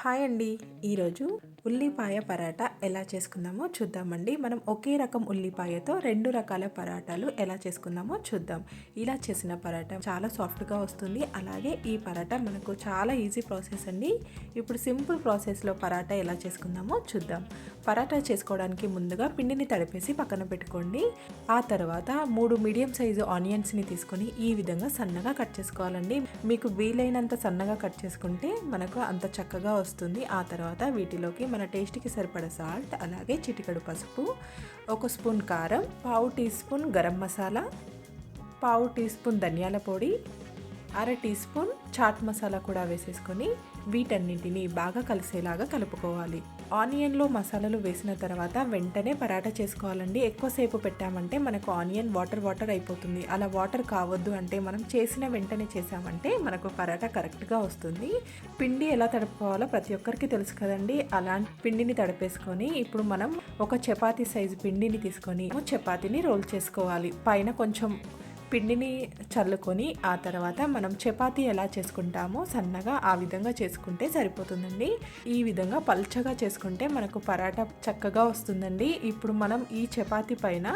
Hi అండి. ఈరోజు ఉల్లిపాయ పరాటా ఎలా చేసుకుందామో చూద్దామండి. మనం ఒకే రకం ఉల్లిపాయతో 2 రకాల పరాటాలు ఎలా చేసుకుందామో చూద్దాం. ఇలా చేసిన పరాటా చాలా సాఫ్ట్గా వస్తుంది. అలాగే ఈ పరాటా మనకు చాలా ఈజీ ప్రాసెస్ అండి. ఇప్పుడు సింపుల్ ప్రాసెస్లో పరాటా ఎలా చేసుకుందామో చూద్దాం. పరాటా చేసుకోవడానికి ముందుగా పిండిని తడిపేసి పక్కన పెట్టుకోండి. ఆ తర్వాత 3 మీడియం సైజు ఆనియన్స్ని తీసుకొని ఈ విధంగా సన్నగా కట్ చేసుకోవాలండి. మీకు వీలైనంత సన్నగా కట్ చేసుకుంటే మనకు అంత చక్కగా వస్తుంది. ఆ తర్వాత వీటిలోకి మన టేస్ట్కి సరిపడ సాల్ట్, అలాగే చిటికెడు పసుపు, 1 స్పూన్ కారం, పావు టీ స్పూన్ గరం మసాలా, పావు టీ స్పూన్ ధనియాల పొడి, అర టీ స్పూన్ చాట్ మసాలా కూడా వేసేసుకొని వీటన్నింటినీ బాగా కలిసేలాగా కలుపుకోవాలి. ఆనియన్లో మసాలాలు వేసిన తర్వాత వెంటనే పరాటా చేసుకోవాలండి. ఎక్కువసేపు పెట్టామంటే మనకు ఆనియన్ వాటర్ అయిపోతుంది. అలా వాటర్ కావద్దు అంటే మనం చేసిన వెంటనే చేసామంటే మనకు పరాటా కరెక్ట్గా వస్తుంది. పిండి ఎలా తడుపుకోవాలో ప్రతి ఒక్కరికి తెలుసు కదండి. అలాంటి పిండిని తడిపేసుకొని ఇప్పుడు మనం ఒక చపాతీ సైజు పిండిని తీసుకొని చపాతీని రోల్ చేసుకోవాలి. పైన కొంచెం పిండిని చల్లుకొని ఆ తర్వాత మనం చపాతీ ఎలా చేసుకుంటామో సన్నగా ఆ విధంగా చేసుకుంటే సరిపోతుందండి. ఈ విధంగా పల్చగా చేసుకుంటే మనకు పరాటా చక్కగా వస్తుందండి. ఇప్పుడు మనం ఈ చపాతీ పైన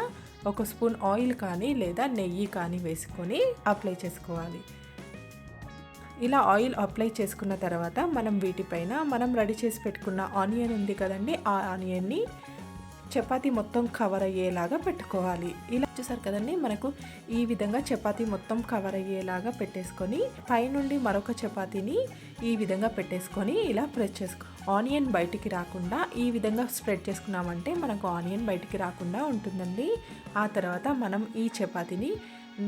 1 స్పూన్ ఆయిల్ కానీ లేదా నెయ్యి కానీ వేసుకొని అప్లై చేసుకోవాలి. ఇలా ఆయిల్ అప్లై చేసుకున్న తర్వాత మనం వీటిపైన మనం రెడీ చేసి పెట్టుకున్న ఆనియన్ ఉంది కదండి, ఆ ఆనియన్ని చపాతీ మొత్తం కవర్ అయ్యేలాగా పెట్టుకోవాలి. ఇలా చూసారు కదండి, మనకు ఈ విధంగా చపాతీ మొత్తం కవర్ అయ్యేలాగా పెట్టేసుకొని పైనుండి మరొక చపాతీని ఈ విధంగా పెట్టేసుకొని ఇలా ప్రెస్ చేసుకో. ఆనియన్ బయటికి రాకుండా ఈ విధంగా స్ప్రెడ్ చేసుకున్నామంటే మనకు ఆనియన్ బయటికి రాకుండా ఉంటుందండి. ఆ తర్వాత మనం ఈ చపాతీని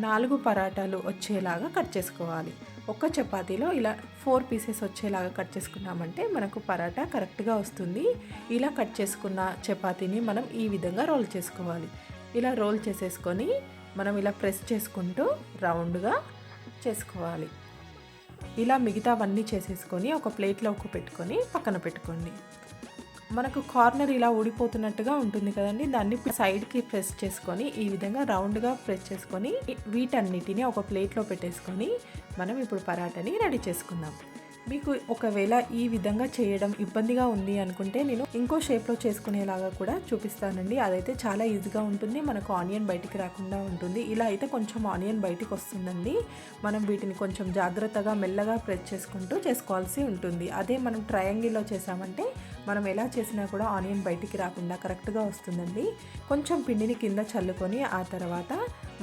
4 పరాటాలు వచ్చేలాగా కట్ చేసుకోవాలి. ఒక్క చపాతీలో ఇలా 4 పీసెస్ వచ్చేలాగా కట్ చేసుకున్నామంటే మనకు పరాటా కరెక్ట్గా వస్తుంది. ఇలా కట్ చేసుకున్న చపాతీని మనం ఈ విధంగా రోల్ చేసుకోవాలి. ఇలా రోల్ చేసేసుకొని మనం ఇలా ప్రెస్ చేసుకుంటూ రౌండ్గా చేసుకోవాలి. ఇలా మిగతావన్నీ చేసేసుకొని ఒక ప్లేట్లోకి పెట్టుకొని పక్కన పెట్టుకోండి. మనకు కార్నర్ ఇలా ఊడిపోతున్నట్టుగా ఉంటుంది కదండి, దాన్ని సైడ్కి ప్రెస్ చేసుకొని ఈ విధంగా రౌండ్గా ప్రెస్ చేసుకొని వీటన్నిటిని ఒక ప్లేట్లో పెట్టేసుకొని మనం ఇప్పుడు పరాటాని రెడీ చేసుకుందాం. మీకు ఒకవేళ ఈ విధంగా చేయడం ఇబ్బందిగా ఉంది అనుకుంటే నేను ఇంకో షేప్లో చేసుకునేలాగా కూడా చూపిస్తానండి. అదైతే చాలా ఈజీగా ఉంటుంది, మనకు ఆనియన్ బయటికి రాకుండా ఉంటుంది. ఇలా అయితే కొంచెం ఆనియన్ బయటికి వస్తుందండి. మనం వీటిని కొంచెం జాగ్రత్తగా మెల్లగా ప్రెస్ చేసుకుంటూ చేసుకోవాల్సి ఉంటుంది. అదే మనం ట్రయాంగిల్లో చేసామంటే మనం ఎలా చేసినా కూడా ఆనియన్ బయటికి రాకుండా కరెక్ట్గా వస్తుందండి. కొంచెం పిండిని కింద చల్లుకొని ఆ తర్వాత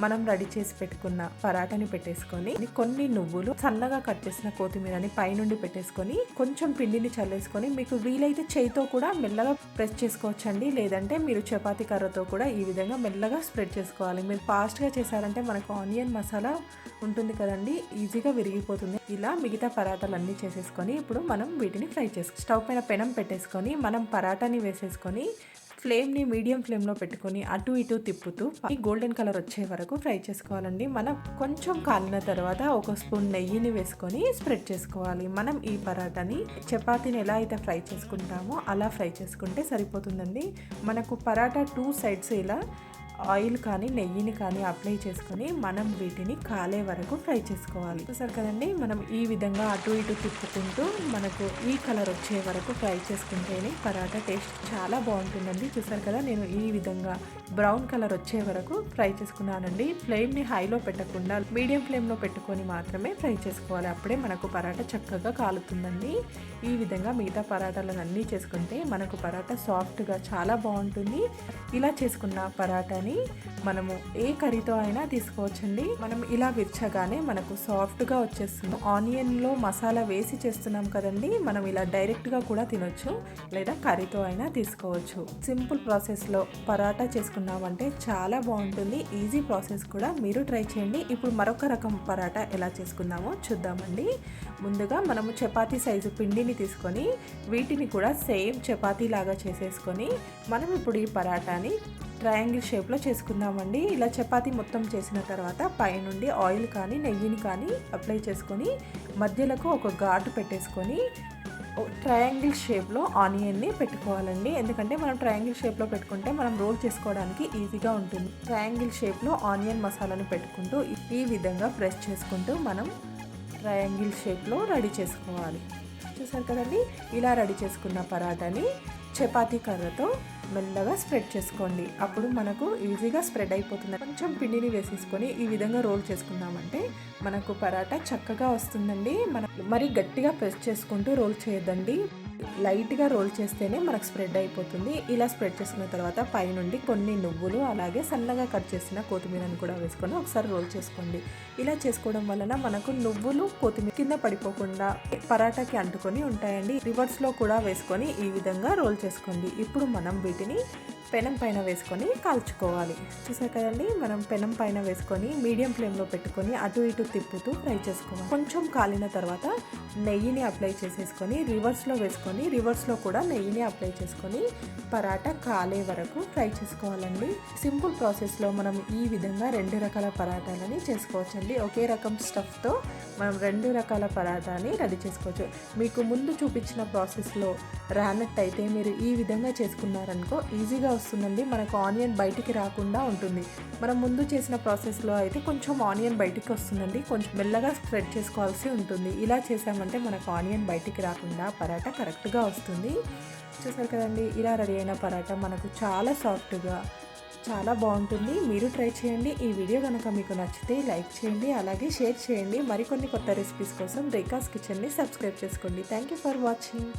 మనం రెడీ చేసి పెట్టుకున్న పరాటాని పెట్టేసుకొని కొన్ని నువ్వులు, సన్నగా కట్ చేసిన కొత్తిమీరని పైనుండి పెట్టేసుకొని కొంచెం పిండిని చల్లేసుకొని మీకు వీలైతే చేయితో కూడా మెల్లగా ప్రెస్ చేసుకోవచ్చండి. లేదంటే మీరు చపాతీ కర్రతో కూడా ఈ విధంగా మెల్లగా స్ప్రెడ్ చేసుకోవాలి. మీరు ఫాస్ట్గా చేశారంటే మనకు ఆనియన్ మసాలా ఉంటుంది కదండి, ఈజీగా విరిగిపోతుంది. ఇలా మిగతా పరాటాలు అన్నీ చేసేసుకొని ఇప్పుడు మనం వీటిని ఫ్రై చేసుకో. స్టవ్ పైన పెనం పెట్టేసుకొని మనం పరాటాని వేసేసుకొని ఫ్లేమ్ని మీడియం ఫ్లేమ్లో పెట్టుకొని అటు ఇటు తిప్పుతూ ఈ గోల్డెన్ కలర్ వచ్చే వరకు ఫ్రై చేసుకోవాలండి. మనం కొంచెం కాలిన తర్వాత 1 స్పూన్ నెయ్యిని వేసుకొని స్ప్రెడ్ చేసుకోవాలి. మనం ఈ పరాటాని చపాతీని ఎలా అయితే ఫ్రై చేసుకుంటామో అలా ఫ్రై చేసుకుంటే సరిపోతుందండి. మనకు పరాటా 2 సైడ్స్ ఇలా ఆయిల్ కానీ నెయ్యిని కానీ అప్లై చేసుకొని మనం వీటిని కాలే వరకు ఫ్రై చేసుకోవాలి. చూసారు కదండి, మనం ఈ విధంగా అటు ఇటు తిప్పుకుంటూ మనకు ఈ కలర్ వచ్చే వరకు ఫ్రై చేసుకుంటేనే పరాటా టేస్ట్ చాలా బాగుంటుందండి. చూసారు కదా, నేను ఈ విధంగా బ్రౌన్ కలర్ వచ్చే వరకు ఫ్రై చేసుకున్నానండి. ఫ్లేమ్ని హైలో పెట్టకుండా మీడియం ఫ్లేమ్లో పెట్టుకొని మాత్రమే ఫ్రై చేసుకోవాలి. అప్పుడే మనకు పరాటా చక్కగా కాలుతుందండి. ఈ విధంగా మిగతా పరాటాలను అన్నీ చేసుకుంటే మనకు పరాటా సాఫ్ట్గా చాలా బాగుంటుంది. ఇలా చేసుకున్న పరాటాని మనము ఏ కర్రీతో అయినా తీసుకోవచ్చండి. మనం ఇలా విరచగానే మనకు సాఫ్ట్గా వచ్చేస్తుంది. ఆనియన్లో మసాలా వేసి చేస్తున్నాం కదండి, మనం ఇలా డైరెక్ట్గా కూడా తినొచ్చు లేదా కర్రీతో అయినా తీసుకోవచ్చు. సింపుల్ ప్రాసెస్లో పరాటా చేసుకున్నామంటే చాలా బాగుంటుంది. ఈజీ ప్రాసెస్ కూడా మీరు ట్రై చేయండి. ఇప్పుడు మరొక రకం పరాటా ఎలా చేసుకుందామో చూద్దామండి. ముందుగా మనము చపాతీ సైజు పిండిని తీసుకొని వీటిని కూడా సేమ్ చపాతీ లాగా చేసేసుకొని మనం ఇప్పుడు ఈ పరాటాని ట్రయాంగిల్ షేప్లో చేసుకుందామండి. ఇలా చపాతీ మొత్తం చేసిన తర్వాత పైనుండి ఆయిల్ కానీ నెయ్యిని కానీ అప్లై చేసుకొని మధ్యలకు ఒక ఘాటు పెట్టేసుకొని ట్రయాంగిల్ షేప్లో ఆనియన్ని పెట్టుకోవాలండి. ఎందుకంటే మనం ట్రయాంగిల్ షేప్లో పెట్టుకుంటే మనం రోల్ చేసుకోవడానికి ఈజీగా ఉంటుంది. ట్రయాంగిల్ షేప్లో ఆనియన్ మసాలాని పెట్టుకుంటూ ఈ విధంగా ప్రెస్ చేసుకుంటూ మనం ట్రయాంగిల్ షేప్లో రెడీ చేసుకోవాలి. చూసారు కదండి, ఇలా రెడీ చేసుకున్న పరాటాని చపాతీ కర్రతో మెల్లగా స్ప్రెడ్ చేసుకోండి. అప్పుడు మనకు ఈజీగా స్ప్రెడ్ అయిపోతుంది. కొంచెం పిండిని వేసేసుకొని ఈ విధంగా రోల్ చేసుకున్నామంటే మనకు పరాటా చక్కగా వస్తుందండి. మనం మరి గట్టిగా ప్రెస్ చేసుకుంటూ రోల్ చేయొద్దండి, లైట్గా రోల్ చేస్తేనే మనకు స్ప్రెడ్ అయిపోతుంది. ఇలా స్ప్రెడ్ చేసుకున్న తర్వాత పైనుండి కొన్ని నువ్వులు అలాగే సన్నగా కట్ చేసిన కొత్తిమీరని కూడా వేసుకొని ఒకసారి రోల్ చేసుకోండి. ఇలా చేసుకోవడం వలన మనకు నువ్వులు కొత్తిమీర కింద పడిపోకుండా పరాటాకి అంటుకొని ఉంటాయండి. రివర్స్లో కూడా వేసుకొని ఈ విధంగా రోల్ చేసుకోండి. ఇప్పుడు మనం వీటిని పెనం పైన వేసుకొని కాల్చుకోవాలి. చూసారు కదండి, మనం పెనం పైన వేసుకొని మీడియం ఫ్లేమ్లో పెట్టుకొని అటు ఇటు తిప్పుతూ ఫ్రై చేసుకోవాలి. కొంచెం కాలిన తర్వాత నెయ్యిని అప్లై చేసేసుకొని రివర్స్లో వేసుకొని రివర్స్లో కూడా నెయ్యిని అప్లై చేసుకొని పరాటా కాలే వరకు ఫ్రై చేసుకోవాలండి. సింపుల్ ప్రాసెస్లో మనం ఈ విధంగా 2 రకాల పరాటాలని చేసుకోవచ్చండి. ఒకే రకం స్టఫ్తో మనం 2 రకాల పరాటాని రెడీ చేసుకోవచ్చు. మీకు ముందు చూపించిన ప్రాసెస్లో రానట్టయితే మీరు ఈ విధంగా చేసుకున్నారనుకో ఈజీగా వస్తుందండి. మనకు ఆనియన్ బయటికి రాకుండా ఉంటుంది. మనం ముందు చేసిన ప్రాసెస్లో అయితే కొంచెం ఆనియన్ బయటికి వస్తుందండి, కొంచెం మెల్లగా స్ప్రెడ్ చేసుకోవాల్సి ఉంటుంది. ఇలా చేసామంటే మనకు ఆనియన్ బయటికి రాకుండా పరాటా కరెక్ట్గా వస్తుంది. చూసారు కదండి, ఇలా రెడీ అయిన పరాటా మనకు చాలా సాఫ్ట్గా చాలా బాగుంటుంది. మీరు ట్రై చేయండి. ఈ వీడియో కనుక మీకు నచ్చితే లైక్ చేయండి, అలాగే షేర్ చేయండి. మరికొన్ని కొత్త రెసిపీస్ కోసం రేఖాస్ కిచెన్ని సబ్స్క్రైబ్ చేసుకోండి. Thank you for watching.